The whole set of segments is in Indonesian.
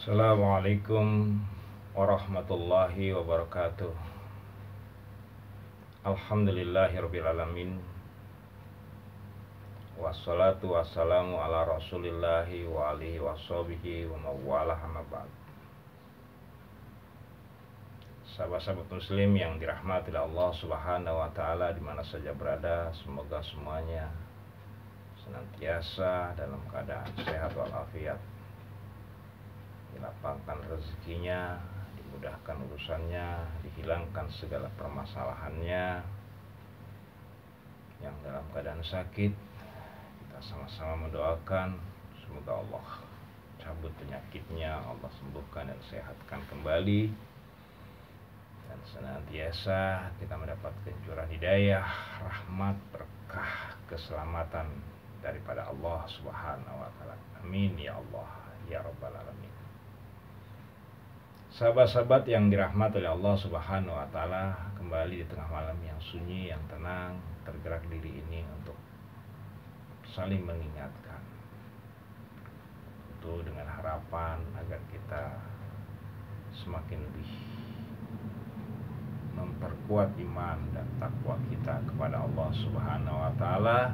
Assalamualaikum warahmatullahi wabarakatuh. Alhamdulillahirabbil alamin. Wassalatu wassalamu ala Rasulillahi wa alihi washabihi wa mawalah amma ba'd. Sahabat-sahabat muslim yang dirahmati Allah Subhanahu wa taala di mana saja berada, semoga semuanya senantiasa dalam keadaan sehat walafiat, dilapangkan rezekinya, dimudahkan urusannya, dihilangkan segala permasalahannya. Yang dalam keadaan sakit, kita sama-sama mendoakan semoga Allah cabut penyakitnya, Allah sembuhkan dan sehatkan kembali, dan senantiasa kita mendapatkan curahan hidayah, rahmat, berkah, keselamatan daripada Allah Subhanahu wa taala. Amin ya Allah ya rabbal alamin. Sahabat-sahabat yang dirahmati oleh Allah Subhanahu wa taala, kembali di tengah malam yang sunyi, yang tenang, tergerak diri ini untuk saling mengingatkan, itu dengan harapan agar kita semakin lebih memperkuat iman dan takwa kita kepada Allah Subhanahu wa taala,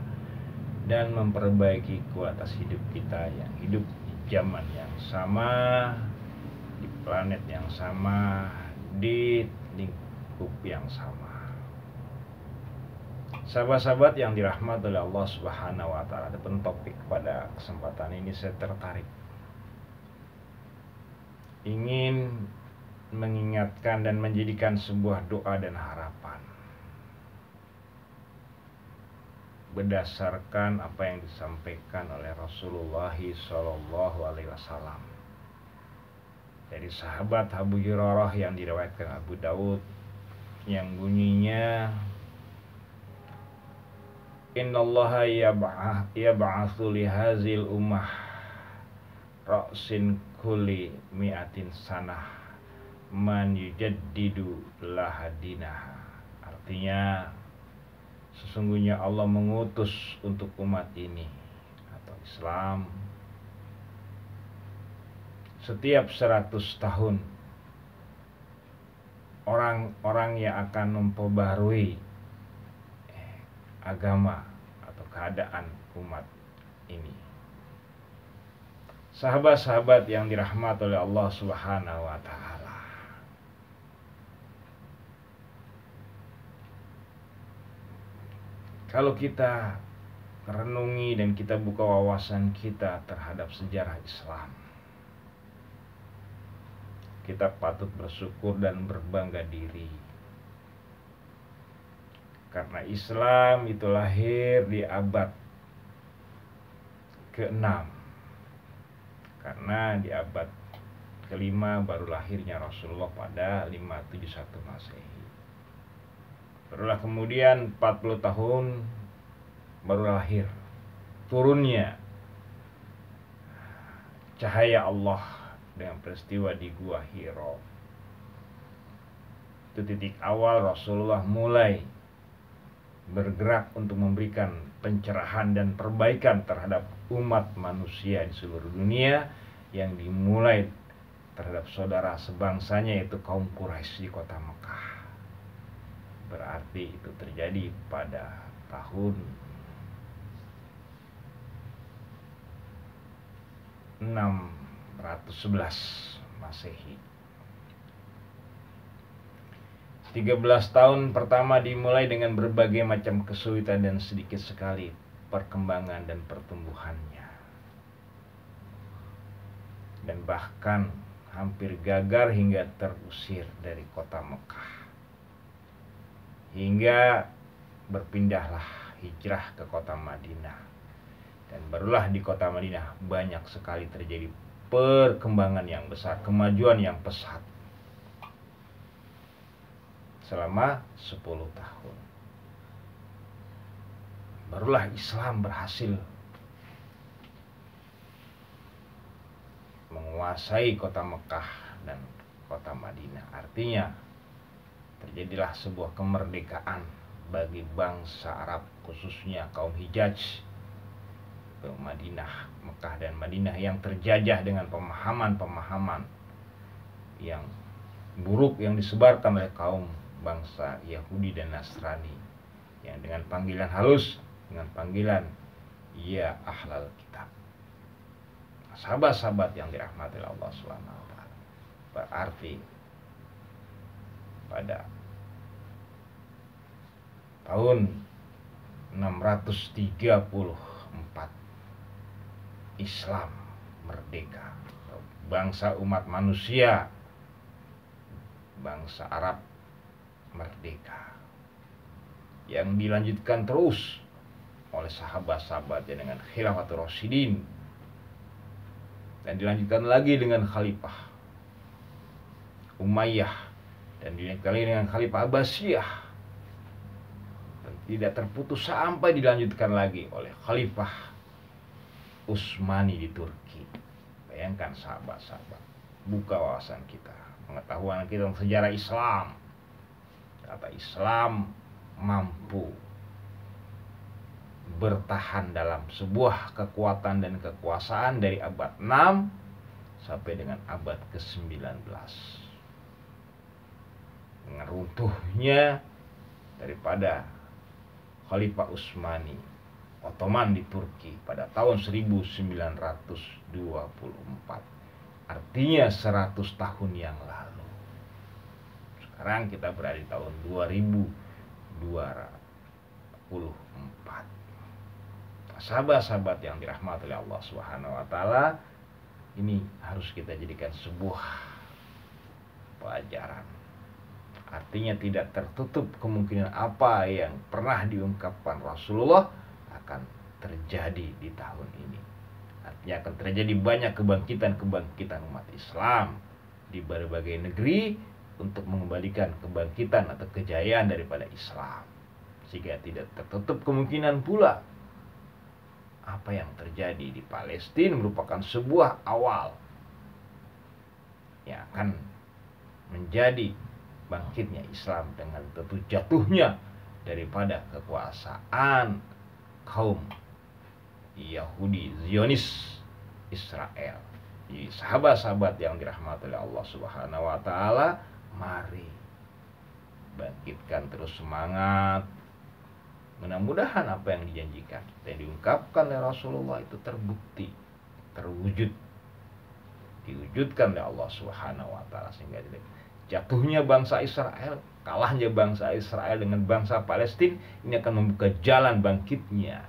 dan memperbaiki kualitas hidup kita yang hidup di zaman yang sama, di planet yang sama, di lingkup yang sama. Sahabat-sahabat yang dirahmati oleh Allah Subhanahu wa taala, ada topik pada kesempatan ini saya tertarik ingin mengingatkan dan menjadikan sebuah doa dan harapan berdasarkan apa yang disampaikan oleh Rasulullah Shallallahu Alaihi Wasallam dari sahabat Abu Hurairah yang diriwayatkan Abu Daud, yang bunyinya, Innallaha yab'atsu li hadzal ummah ra'sin kulli mi'atin sanah man yujaddidu lahadinaha. Artinya, sesungguhnya Allah mengutus untuk umat ini atau Islam setiap 100 tahun orang-orang yang akan memperbarui agama atau keadaan umat ini. Sahabat-sahabat yang dirahmati oleh Allah Subhanahu wa taala, kalau kita renungi dan kita buka wawasan kita terhadap sejarah Islam, kita patut bersyukur dan berbangga diri, karena Islam itu lahir di abad ke-6, karena di abad ke-5 baru lahirnya Rasulullah pada 571 Masehi. Barulah kemudian 40 tahun baru lahir turunnya cahaya Allah dengan peristiwa di Gua Hira. Itu titik awal Rasulullah mulai bergerak untuk memberikan pencerahan dan perbaikan terhadap umat manusia di seluruh dunia, yang dimulai terhadap saudara sebangsanya yaitu kaum Quraisy di kota Mekah. Berarti itu terjadi pada tahun 611 Masehi. 13 tahun pertama dimulai dengan berbagai macam kesulitan dan sedikit sekali perkembangan dan pertumbuhannya, dan bahkan hampir gagal hingga terusir dari kota Mekah, hingga berpindahlah hijrah ke kota Madinah. Dan barulah di kota Madinah banyak sekali terjadi perkembangan yang besar, kemajuan yang pesat selama 10 tahun. Barulah Islam berhasil menguasai kota Mekah dan kota Madinah. Artinya terjadilah sebuah kemerdekaan bagi bangsa Arab, khususnya kaum Hijaz ke Madinah, Mekah dan Madinah yang terjajah dengan pemahaman-pemahaman yang buruk yang disebarkan oleh kaum bangsa Yahudi dan Nasrani, yang dengan panggilan halus, dengan panggilan ya ahlal kitab, sahabat-sahabat yang dirahmati Allah Subhanahu wa taala. Berarti pada tahun 634 Islam merdeka, bangsa umat manusia, bangsa Arab merdeka, yang dilanjutkan terus oleh sahabat-sahabatnya dengan Khilafatul Rasyidin, dan dilanjutkan lagi dengan Khalifah Umayyah, dan dilanjutkan lagi dengan Khalifah Abbasiyah, dan tidak terputus sampai dilanjutkan lagi oleh Khalifah Utsmani di Turki. Bayangkan sahabat-sahabat, buka wawasan kita, pengetahuan kita tentang sejarah Islam. Kata Islam mampu bertahan dalam sebuah kekuatan dan kekuasaan dari abad 6 sampai dengan abad ke-19. Dengan runtuhnya daripada Khalifah Utsmani Ottoman di Turki pada tahun 1924, artinya 100 tahun yang lalu. Sekarang kita berada di tahun 2024. Sahabat-sahabat yang dirahmati oleh Allah Subhanahu wa taala, ini harus kita jadikan sebuah pelajaran. Artinya tidak tertutup kemungkinan apa yang pernah diungkapkan Rasulullah akan terjadi di tahun ini. Artinya akan terjadi banyak kebangkitan umat Islam di berbagai negeri untuk mengembalikan kebangkitan atau kejayaan daripada Islam. Sehingga tidak tertutup kemungkinan pula apa yang terjadi di Palestina merupakan sebuah awal yang akan menjadi bangkitnya Islam dengan tentu jatuhnya daripada kekuasaan kaum Yahudi Zionis Israel. Jadi sahabat-sahabat yang dirahmati oleh Allah Subhanahu wa taala, mari bangkitkan terus semangat. Mudah-mudahan apa yang dijanjikan dan diungkapkan oleh Rasulullah itu terbukti, diwujudkan oleh Allah Subhanahu wa taala, sehingga jatuhnya bangsa Israel, kalahnya bangsa Israel dengan bangsa Palestina ini akan membuka jalan bangkitnya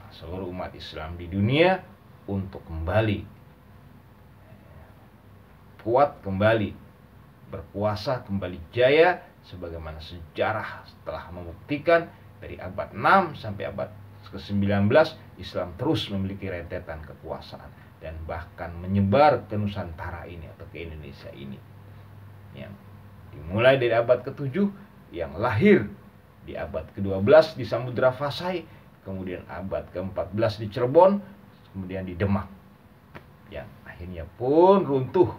seluruh umat Islam di dunia untuk kembali kuat, kembali berkuasa, kembali jaya, sebagaimana sejarah telah membuktikan dari abad 6 sampai abad ke-19 Islam terus memiliki rentetan kekuasaan dan bahkan menyebar ke Nusantara ini atau ke Indonesia ini, yang dimulai dari abad ke-7, yang lahir di abad ke-12 di Samudra Pasai, kemudian abad ke-14 di Cirebon, kemudian di Demak, yang akhirnya pun runtuh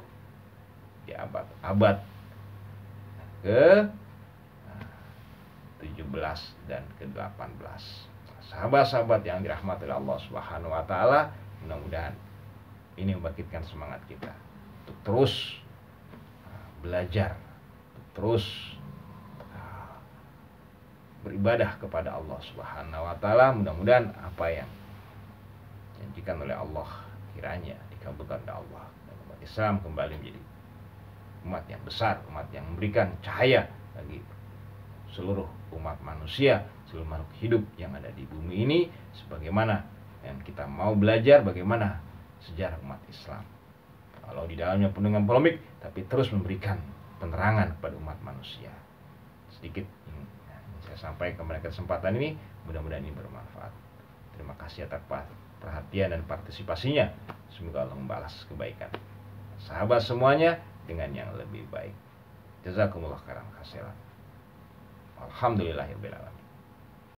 di abad ke-17 dan ke-18. Sahabat-sahabat yang dirahmati oleh Allah Subhanahu wa taala, mudah-mudahan ini membangkitkan semangat kita untuk terus belajar, untuk terus beribadah kepada Allah Subhanahu wa taala. Mudah-mudahan apa yang dijanjikan oleh Allah kiranya dikabulkan oleh Allah, dan umat Islam kembali menjadi umat yang besar, umat yang memberikan cahaya bagi seluruh umat manusia, seluruh makhluk hidup yang ada di bumi ini, sebagaimana yang kita mau belajar bagaimana sejarah umat Islam. Kalau di dalamnya penuh dengan polemik, tapi terus memberikan penerangan kepada umat manusia. Sedikit yang saya sampaikan kepada kesempatan ini, mudah-mudahan ini bermanfaat. Terima kasih atas perhatian dan partisipasinya. Semoga Allah membalas kebaikan sahabat semuanya dengan yang lebih baik. Jazakumullah khairan katsiran. Alhamdulillahirabbil alamin.